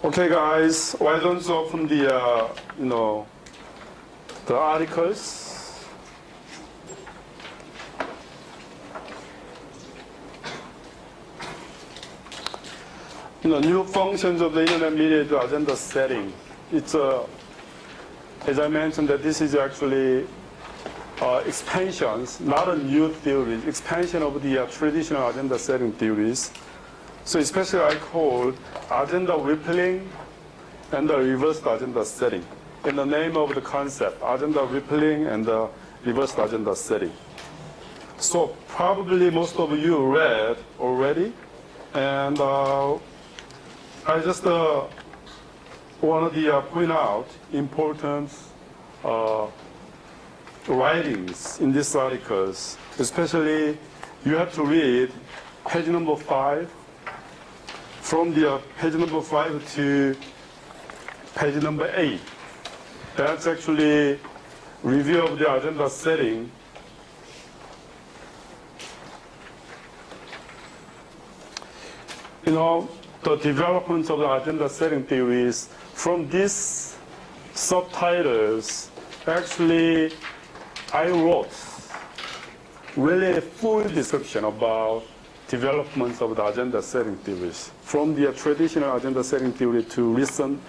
Okay, guys, why don't you open the, the articles? New functions of the internet mediated agenda setting. It's as I mentioned, that this is actually expansions, not a new theory, expansion of the traditional agenda setting theories. So especially I call agenda rippling and the reversed agenda setting in the name of the concept, agenda rippling and the reversed agenda setting. So probably most of you read already, and I just wanted to point out important writings in these articles. Especially, you have to read page number 5, from the page number 5 to page number 8. That's actually review of the agenda setting. The development of the agenda setting theories, from these subtitles, actually I wrote really a full description about developments of the agenda setting theories, from the traditional agenda setting theory to recent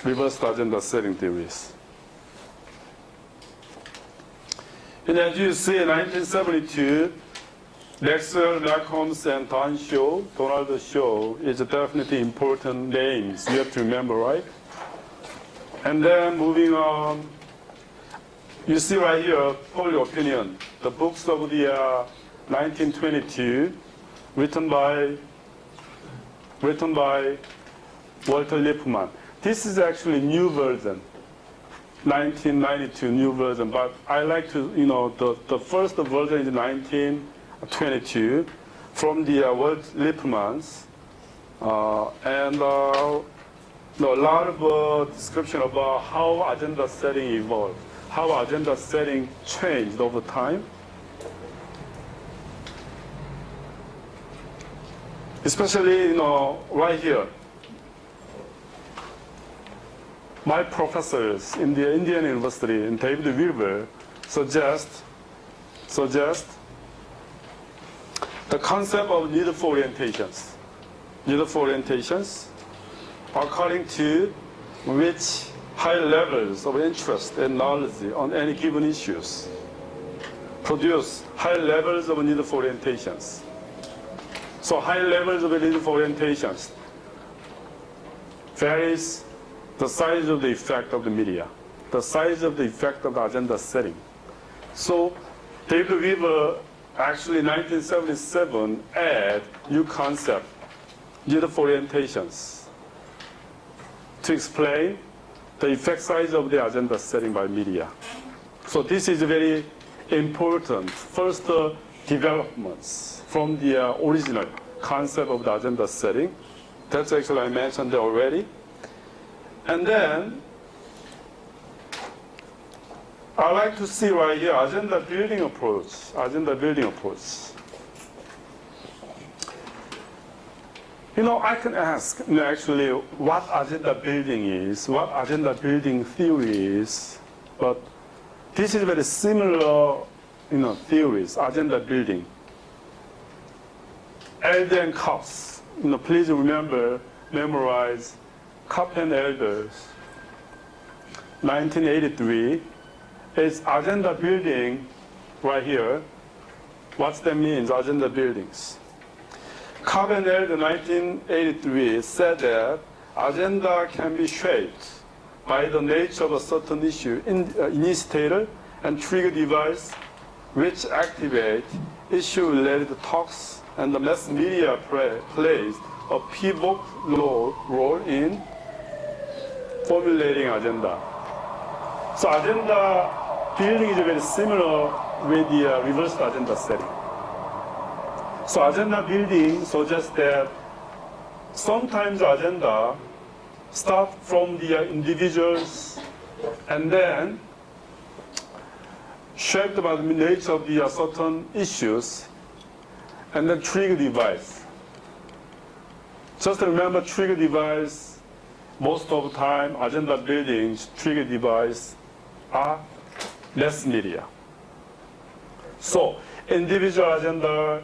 reversed agenda setting theories. And as you see, in 1972, Maxwell, Malcolms, and Donald Shaw is definitely important names you have to remember, right? And then moving on, you see right here, public opinion, the books of the 1922, written by Walter Lippmann. This is actually new version, 1992 new version, but I like to, the first version is 1922 from the Walter Lippmann's, and a lot of description about how agenda setting evolved, how agenda setting changed over time. Especially, right here, my professors in the Indiana University, in David Wilber, suggest the concept of needful orientations. Needful orientations, according to which high levels of interest and knowledge on any given issues produce high levels of needful orientations. So high levels of needful orientations varies the size of the effect of the media, the size of the effect of the agenda setting. So David Weaver actually in 1977 add new concept, needful orientations, to explain the effect size of the agenda setting by media. So this is very important first developments from the original concept of the agenda setting. That's actually I mentioned that already. And then I like to see right here agenda building approach. Agenda building approach. I can ask actually what agenda building is, what agenda building theory is, but this is very similar theories, agenda building. Elder and Kopp's, please remember, memorize Kopp and Elder's 1983 is agenda building right here. What that means, agenda buildings. Kopp and Elder 1983 said that agenda can be shaped by the nature of a certain issue, initiator and trigger device, which activate issue-related talks, and the mass media plays a pivotal role in formulating agenda. So agenda building is very similar with the reversed agenda setting. So agenda building suggests that sometimes agenda start from the individuals and then shaped by the nature of the certain issues and then trigger device Just remember trigger device, most of the time, agenda building, trigger device are mass media. So, individual agenda,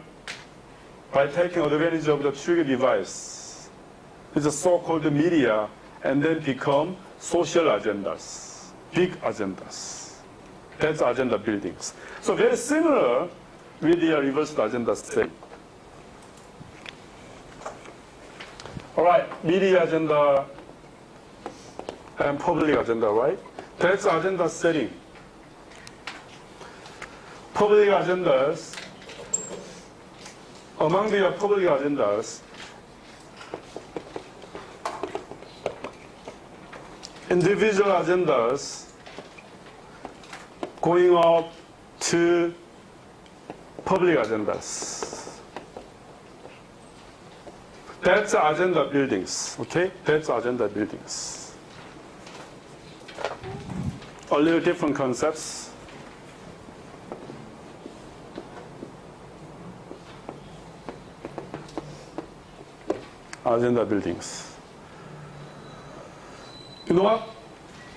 by taking advantage of the trigger device, is a so-called media, and then become social agendas, big agendas. That's agenda buildings. So very similar with the reversed agenda setting. All right, media agenda and public agenda, right? That's agenda setting. Public agendas, among the public agendas, individual agendas going up to public agendas. That's agenda buildings, okay? That's agenda buildings. A little different concepts. Agenda buildings. You know what?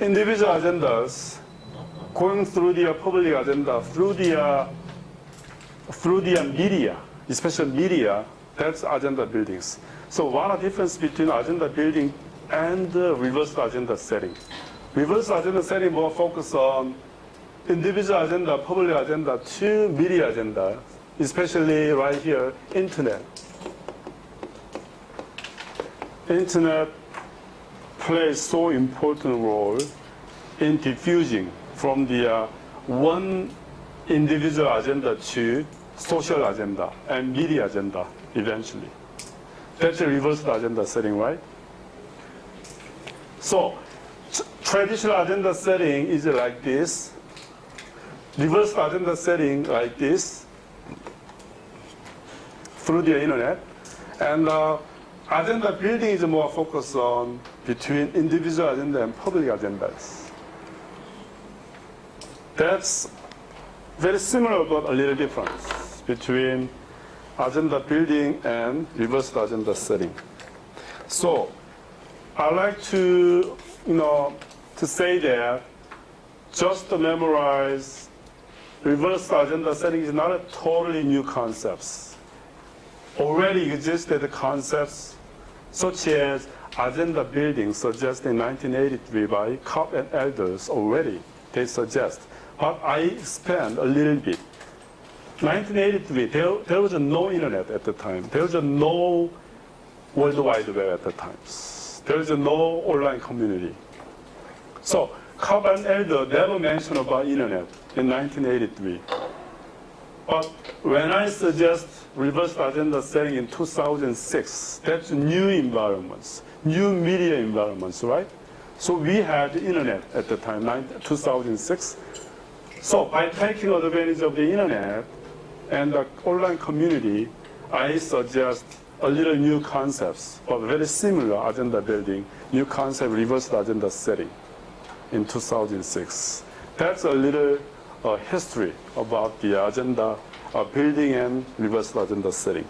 Individual agendas going through the public agenda, through the media, especially media, that's agenda buildings. So what are the difference between agenda building and reverse agenda setting? Reverse agenda setting more focus on individual agenda, public agenda to media agenda, especially right here, internet. Internet plays so important role in diffusing from the one individual agenda to social agenda and media agenda eventually. That's a reversed agenda setting, right? So traditional agenda setting is like this. Reversed agenda setting like this through the internet. And agenda building is more focused on between individual agenda and public agendas. That's very similar but a little difference between agenda building and reversed agenda setting. So I like to, to say that just to memorize reversed agenda setting is not a totally new concept. Already existed concepts such as agenda building suggested in 1983 by Kopp and elders already, they suggest. But I expand a little bit. 1983, there was no internet at the time. There was no World Wide Web at the time. There was no online community. So Kopp and elder never mentioned about internet in 1983. But when I suggest reverse agenda setting in 2006, that's new environments, new media environments, right? So we had the internet at the time, 2006. So by taking advantage of the internet and the online community, I suggest a little new concepts, but very similar agenda building, new concept reverse agenda setting in 2006. That's a little history about the agenda building and reverse agenda setting.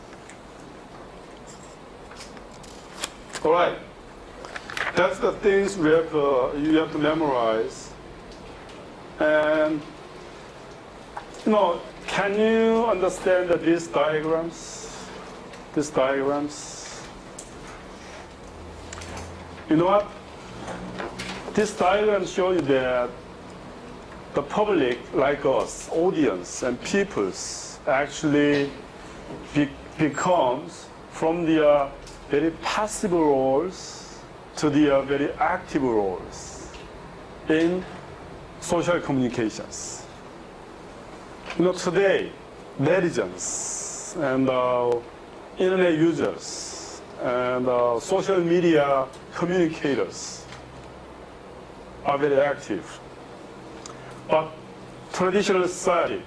All right, that's the things you have to memorize. And can you understand these diagrams? These diagrams. You know what? This diagram shows you that the public, like us, audience and peoples, actually becomes from the very passive roles to the very active roles in social communications. Today, netizens and internet users and social media communicators are very active. But traditional society,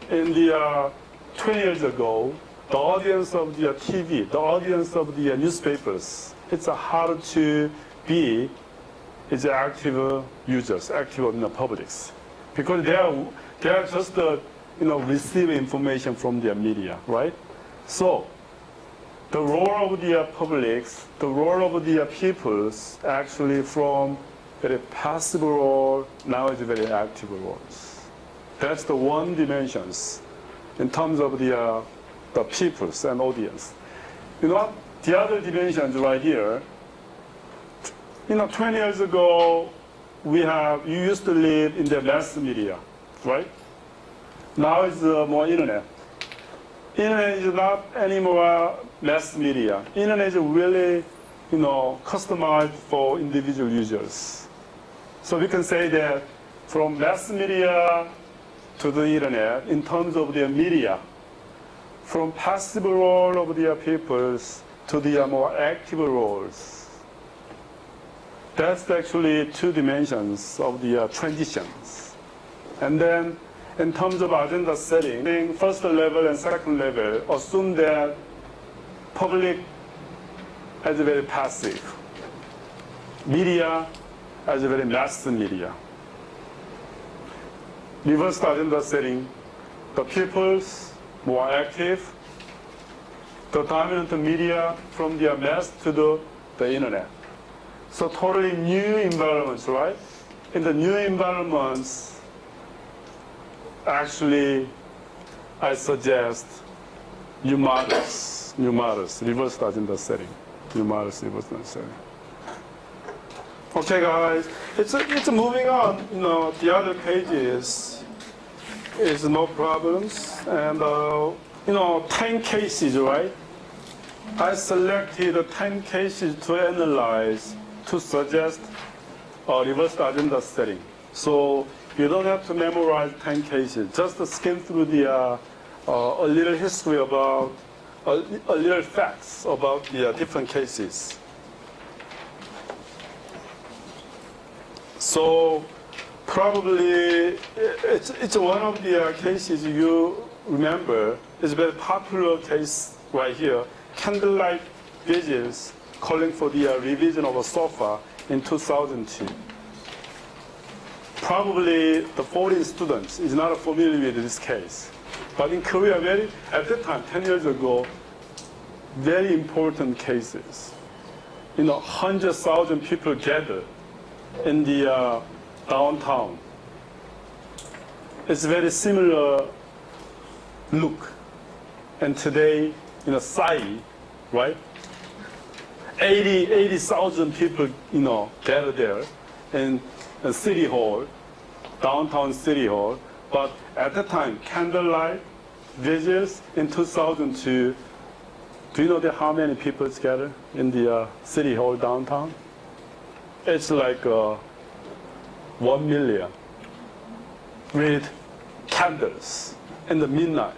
in the 20 years ago, the audience of the TV, the audience of the newspapers, it's hard to be active users, active in the publics, because they are just receiving information from their media, right? So the role of the publics, the role of the peoples, actually from very passive role, now it's very active roles. That's the one dimensions in terms of the peoples and audience. You know what? The other dimensions right here, 20 years ago, you used to live in the mass media, right? Now it's more internet. Internet is not anymore mass media. Internet is really, customized for individual users. So we can say that from mass media to the internet, in terms of the media, from passive role of the peoples to the more active roles. That's actually two dimensions of the transitions. And then in terms of agenda setting, first level and second level assume that public as very passive, media as a very mass media. Reverse agenda setting, the people's more active, the dominant media from the mass to the internet. So totally new environments, right? In the new environments, actually, I suggest new models, reverse agenda setting, new models, reverse agenda setting. Okay, guys, it's moving on. The other pages is no problems, and 10 cases, right? I selected 10 cases to analyze to suggest a reverse agenda setting. So you don't have to memorize 10 cases. Just skim through a little history about, a little facts about the different cases. So probably it's one of the cases you remember. It's a very popular case right here. Candlelight vigils calling for the revision of a SOFA in 2002. Probably the foreign students is not familiar with this case. But in Korea, at that time, 10 years ago, very important cases. 100,000 people gathered in the downtown. It's very similar look. And today, Sai, right? 80,000 people, gathered there in a city hall, downtown city hall. But at the time, candlelight vigils in 2002, do you know how many people gathered in the city hall downtown? It's like 1 million with candles in the midnight.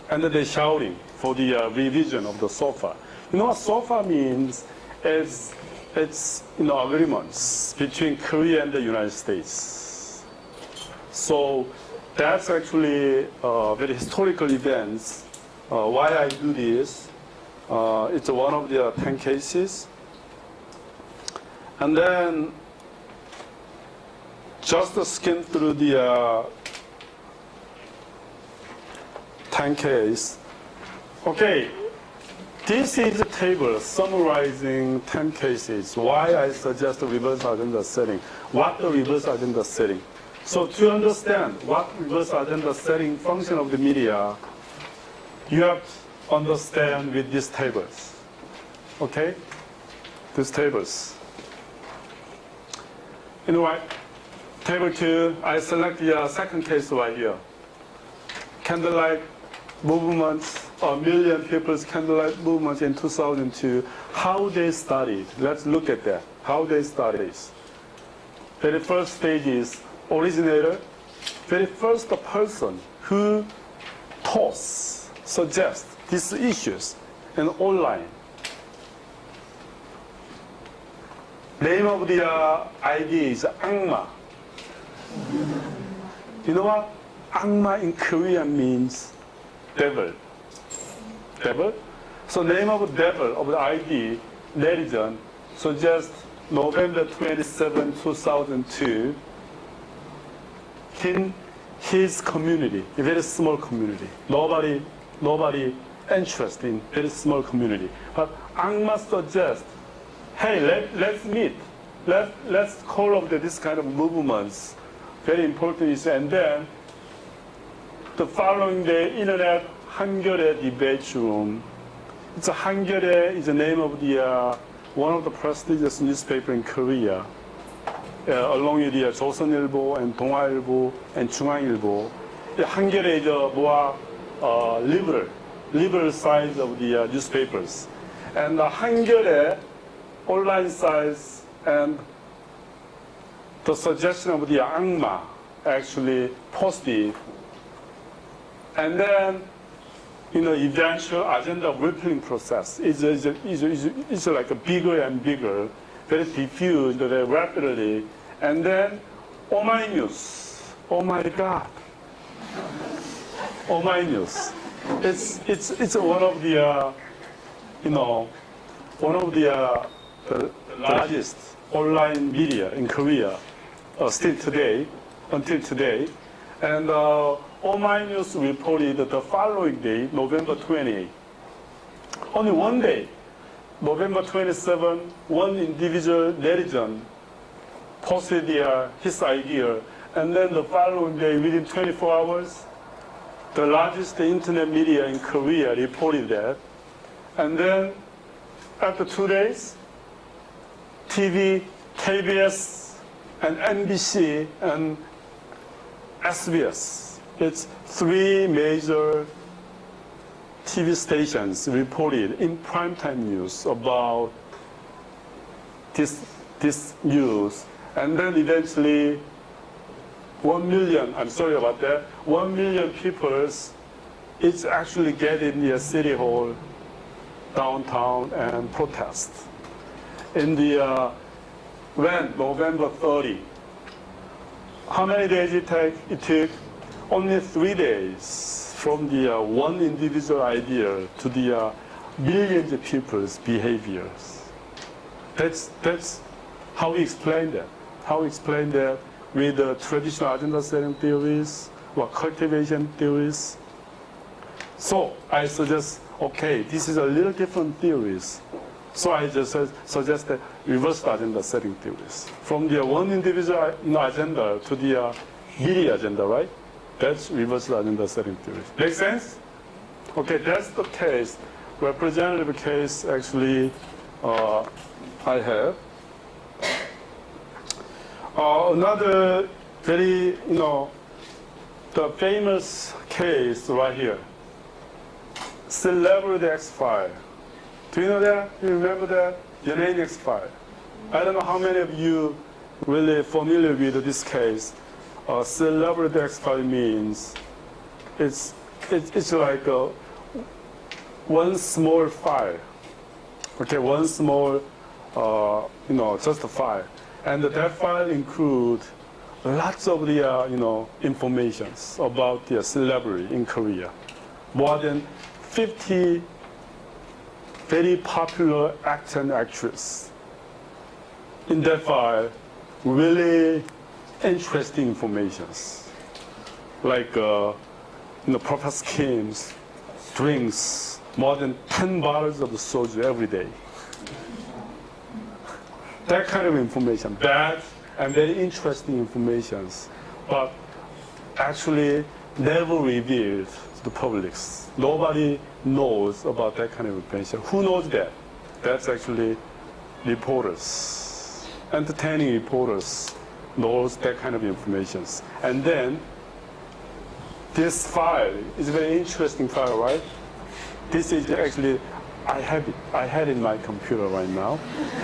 And they're shouting for the revision of the SOFA. You know what SOFA means? It's agreements between Korea and the United States. So that's actually very historical events. Why I do this? It's one of the 10 cases. And then just to skim through the 10 case. Okay, this is a table summarizing 10 cases. Why I suggest a reverse agenda setting. What the reverse agenda setting. So to understand what reverse agenda setting function of the media, you have to understand with these tables. Okay? These tables. You know what? Table 2, I select the second case right here. Candlelight movements, a million people's candlelight movements in 2002. How they started. Let's look at that. How they started. Very first stage is originator. Very first person who suggests these issues in online. Name of the idea is 악마. You know what? 악마 in Korean means devil. Devil? So name of devil of the ID, religion, suggests November 27, 2002, in his community, a very small community. Nobody interest in very small community. But Angma suggests, hey, let's meet. Let's call up this kind of movements. Very important issue. And then the following day, internet 한겨레 debate room. It's a 한겨레 is the name of the one of the prestigious newspaper in Korea, along with the 조선일보 and 동아일보 and 중앙일보. The 한겨레 is more liberal side of the newspapers, and the 한겨레 online sites and the suggestion of the Angma actually posted, and then eventual agenda rippling process is like a bigger and bigger, very diffused, very rapidly, and then oh my news, oh my God, oh my news. It's one of the one of the largest online media in Korea still today, until today, and All My News reported the following day, November 28. Only one day, November 27, one individual netizen posted his idea, and then the following day, within 24 hours, the largest internet media in Korea reported that. And then, after 2 days, TV, KBS, and NBC, and SBS. It's 3 major TV stations reported in primetime news about this news. And then eventually 1 million, I'm sorry about that, 1 million people it's actually get in the city hall, downtown, and protest. In the, when November 30, how many days it took? Only 3 days from the one individual idea to the millions of people's behaviors. That's how we explain that. How we explain that with the traditional agenda setting theories or cultivation theories. So I suggest, okay, this is a little different theories. So I just suggest that reverse agenda setting theories. From the one individual agenda to the media agenda, right? That's reverse agenda setting theory. Make sense? Okay, that's the case, representative case actually I have. Another very, the famous case right here. Celebrity X-File. Do you know that? You remember that? Your X-File. I don't know how many of you really familiar with this case. Celebrity X-File means it's like one small file. Okay, one small, just a file. And that file includes lots of the, informations about the celebrity in Korea. More than 50 very popular actor and actress. In that file, really interesting informations, like profit schemes, drinks, more than 10 bottles of soju every day. That kind of information, bad and very interesting information, but actually never revealed to the public. Nobody knows about that kind of information. Who knows that? That's actually reporters, entertaining reporters knows that kind of information. And then this file is a very interesting file, right? This is actually, I had it in my computer right now.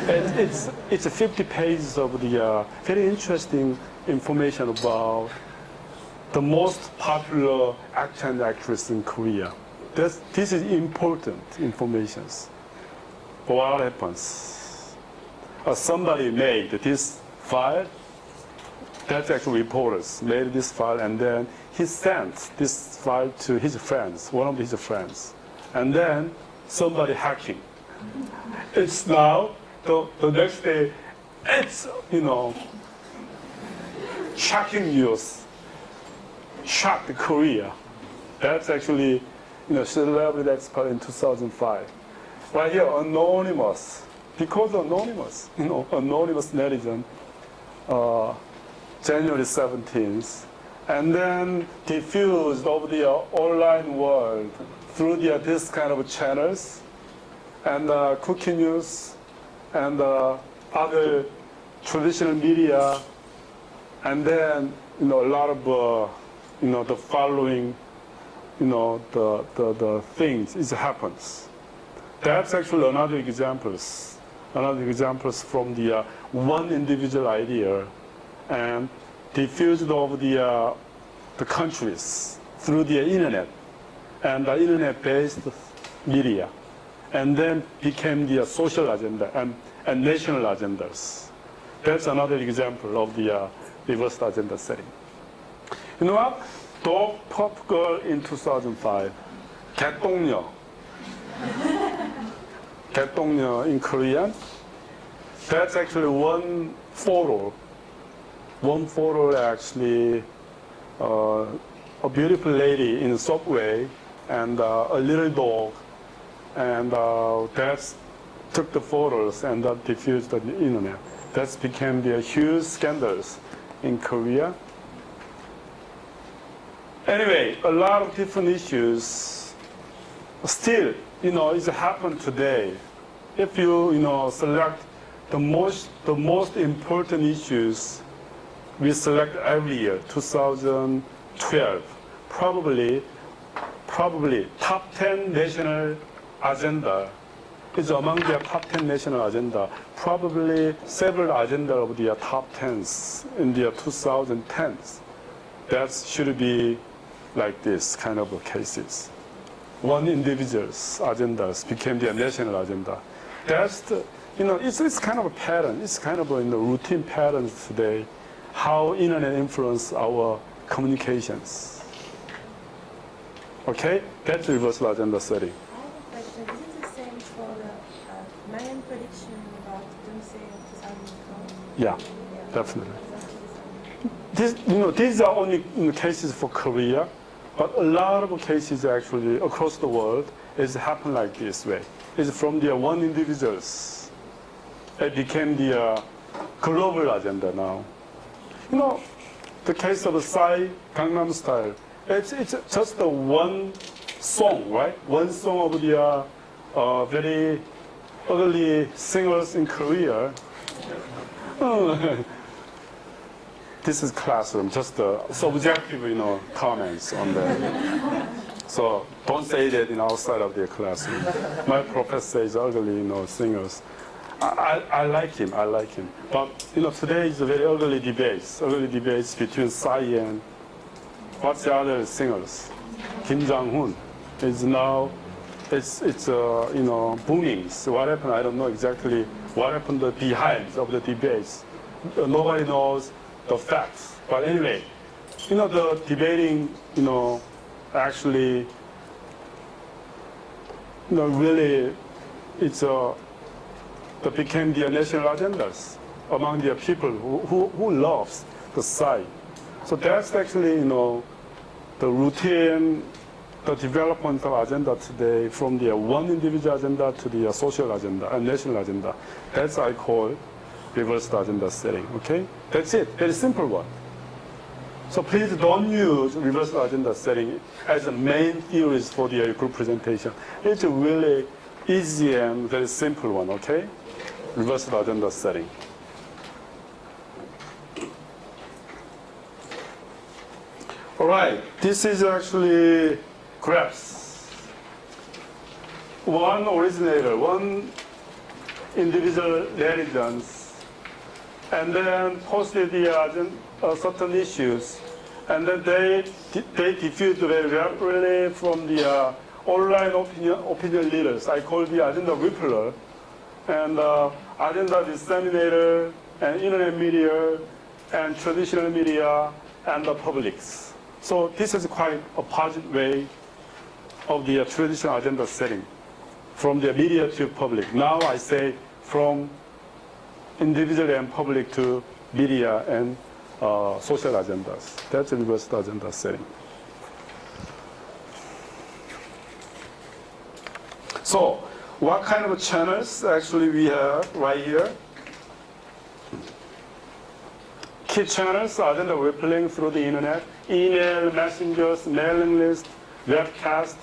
And it's 50 pages of the very interesting information about the most popular actor and actress in Korea. This is important information. But what happens? Somebody made this file. That's actually reporters made this file, and then he sent this file to his friends, one of his friends, and then somebody hacking. It's now the next day. It's shocking news. Shocked Korea. That's actually celebrity expert in 2005. Right here, anonymous. Because anonymous, anonymous netizen, January 17th, and then diffused over the online world through this kind of channels, and cooking news, and other traditional media, and then a lot of the following, the things it happens. That's actually another examples from the one individual idea and diffused over the countries through the internet and the internet-based media, and then became the social agenda and national agendas. That's another example of the reversed agenda setting. You know what? Dog Pop Girl in 2005. 개똥녀. 개똥녀 in Korean. That's actually one photo. One photo actually, a beautiful lady in the subway and a little dog, and that's took the photos and that diffused on the internet. That became the huge scandals in Korea. Anyway, a lot of different issues. Still, it's happened today. If you, select the most important issues, we select every year, 2012, probably top 10 national agenda is among the top 10 national agenda, probably several agenda of the top 10s in the 2010s. That should be like this kind of cases. One individual's agendas became the national agenda. That's it's kind of a pattern. It's kind of in the routine patterns today, how internet influence our communications. Okay, that's reversal agenda setting. I have a question. Is it the same for the Mayan prediction about doomsday of 2012? Yeah, definitely. These are only cases for Korea, but a lot of cases actually across the world is happen like this way. It's from the one individuals. It became the global agenda now. The case of Psy Gangnam Style. It's just the one song, right? One song of the very ugly singers in Korea. This is classroom, just subjective, comments on that. So don't say that outside of the classroom. My professor is ugly, singers. I like him. But today is a very ugly debates between Psy and what's the other singers? Kim Jong-un is now it's booming. So what happened? I don't know exactly what happened behind of the debates. Nobody knows the facts. But anyway, the debating, actually, really, that became the national agendas among the people who loves the side. So that's actually, the routine, the development of agenda today from the one individual agenda to the social agenda and national agenda. That's I call reversed agenda setting, okay? That's it, very simple one. So please don't use reversed agenda setting as the main theories for the group presentation. It's a really easy and very simple one, okay? Reversed agenda setting. All right, this is actually graphs. One originator, one individual netizens, and then posted the certain issues, and then they diffused very rapidly from the online opinion leaders. I call the agenda rippler, and agenda disseminator, and internet media, and traditional media, and the publics. So this is quite a positive way of the traditional agenda setting, from the media to public. Now I say from individual and public to media and social agendas. That's a reversed agenda setting. So, what kind of channels actually we have right here? Key channels are then rippling through the internet, email, messengers, mailing list, webcast,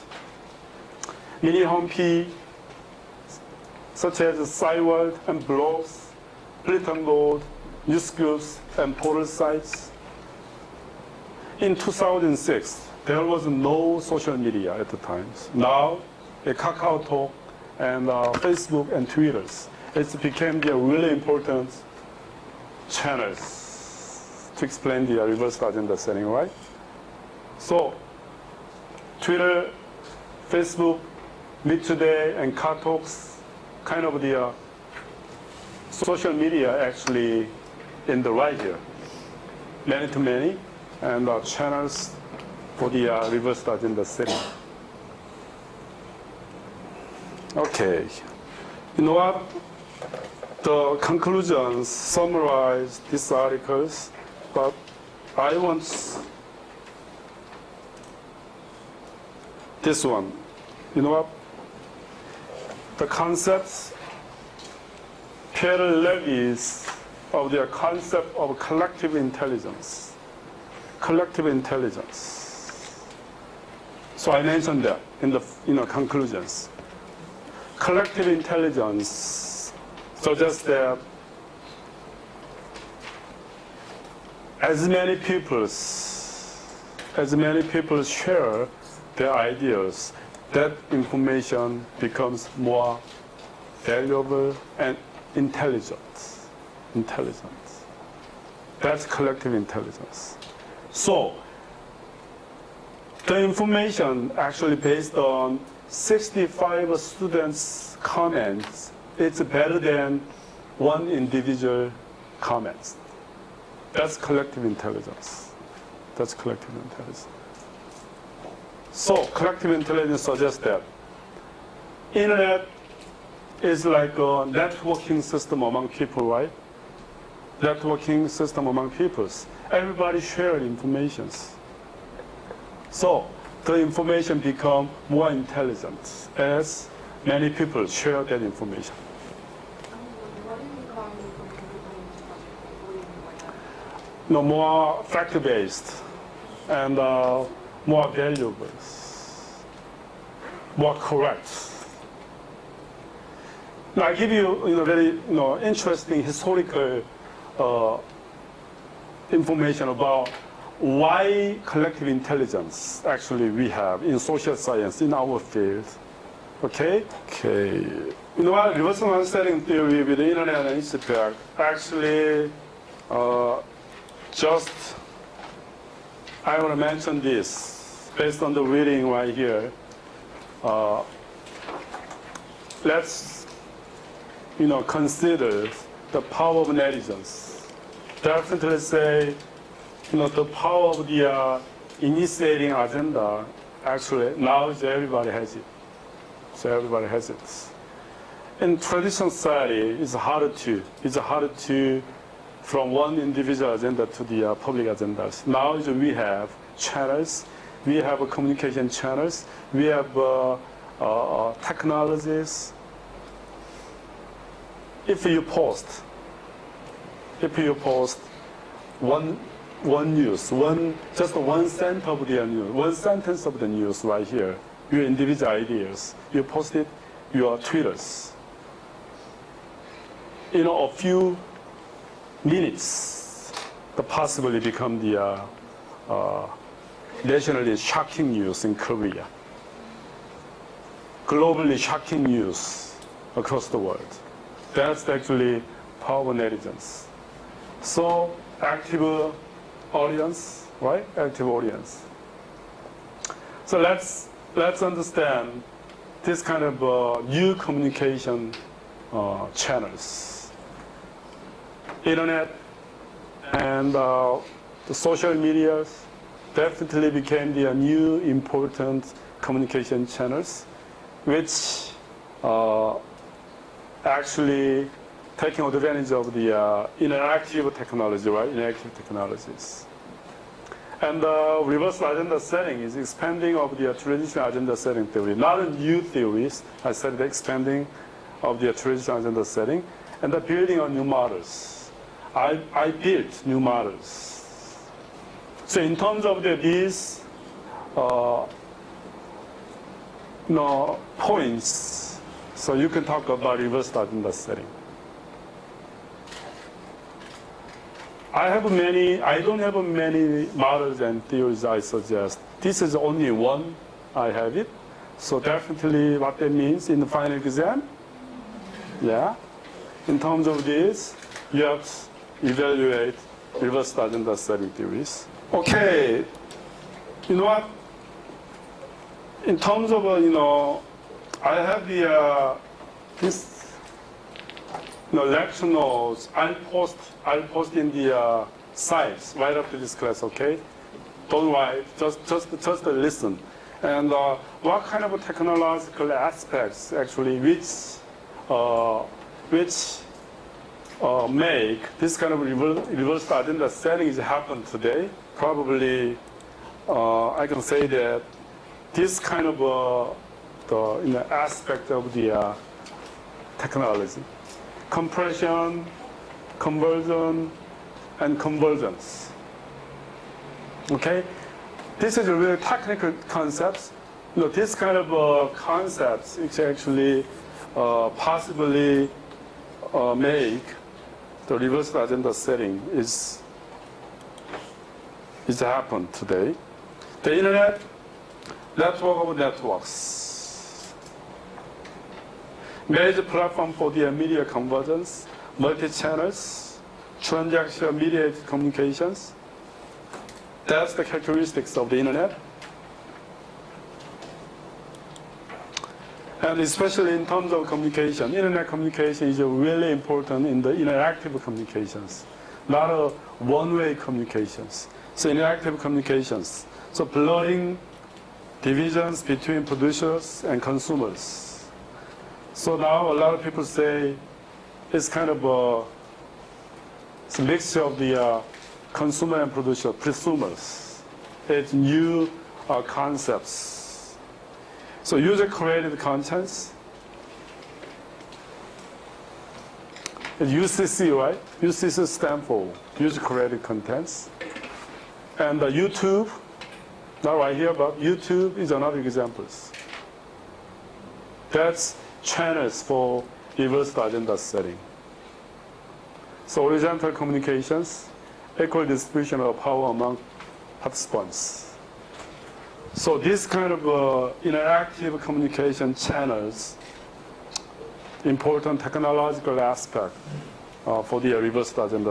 mini homepage, such as site world and blogs, bulletin board, news groups, and portal sites. In 2006, there was no social media at the time. Now, the KakaoTalk and Facebook and Twitters, it became the really important channels to explain the reverse agenda setting, right? So, Twitter, Facebook, Meet Today, and KakaoTalks, kind of the social media actually in the right here, many to many, and channels for the reverse agenda setting. Okay, you know what? The conclusions summarize these articles, but I want this one. You know what? The concepts, Pierre Levy's of the concept of collective intelligence. Collective intelligence. So I mentioned that in the conclusions. Collective intelligence suggests that as many people share their ideas, that information becomes more valuable and intelligent. That's collective intelligence. So, the information actually based on 65 students' comments, it's better than one individual comments. That's collective intelligence. That's collective intelligence. So, collective intelligence suggests that internet is like a networking system among people, right? Networking system among peoples. Everybody shares information. So, the information become more intelligent as many people share that information. No, more fact-based and more valuable, more correct. Now, I give you, very interesting historical information about why collective intelligence actually we have in social science in our field. Okay. You know what? Reverse understanding theory with the internet and its effect actually just I want to mention this based on the reading right here. Let's consider the power of netizens. Definitely say, the power of the initiating agenda. Actually, now everybody has it. So everybody has it. In traditional society, it's harder to from one individual agenda to the public agendas. Now we have channels, we have communication channels, we have technologies. If you post one news, just one sentence of the news, one sentence of the news right here, your individual ideas, you post it, your Twitters. A few minutes, the possibly become the nationally shocking news in Korea. Globally shocking news across the world. That's actually power netizens. So active audience, right? Active audience. So let's understand this kind of new communication channels. Internet and the social media definitely became the new important communication channels, which actually taking advantage of the interactive technology, right? Interactive technologies. And the reversed agenda setting is expanding of the traditional agenda setting theory, not a new theories. I said the expanding of the traditional agenda setting and the building of new models. I built new models. So in terms of these points, so you can talk about reversed agenda setting. I don't have many models and theories I suggest. This is only one I have it. So definitely what that means in the final exam, yeah. In terms of this, you have to evaluate reverse agenda setting theories. Okay, you know what? In terms of, I have this lecture notes. I'll post in the sites right after this class. Okay, don't write. Just listen. And what kind of technological aspects actually which make this kind of reverse agenda settings happen today? Probably, I can say that this kind of aspect of the technology. Compression, conversion, and convergence. Okay? This is a really technical concepts. This kind of concepts which actually possibly make the reverse agenda setting is happen today. The internet, network of networks. Major platform for the media convergence, multi-channels, transaction mediated communications. That's the characteristics of the internet. And especially in terms of communication, internet communication is really important in the interactive communications, not a one-way communications. So interactive communications. So blurring divisions between producers and consumers. So now a lot of people say it's kind of it's a mixture of the consumer and producer, prosumers. It's new concepts. So user-created contents. It's UCC, right? UCC stands for user-created contents. And YouTube, not right here, but YouTube is another example. That's channels for reverse agenda setting. So horizontal communications, equal distribution of power among participants. So this kind of interactive communication channels, important technological aspect for the reverse agenda.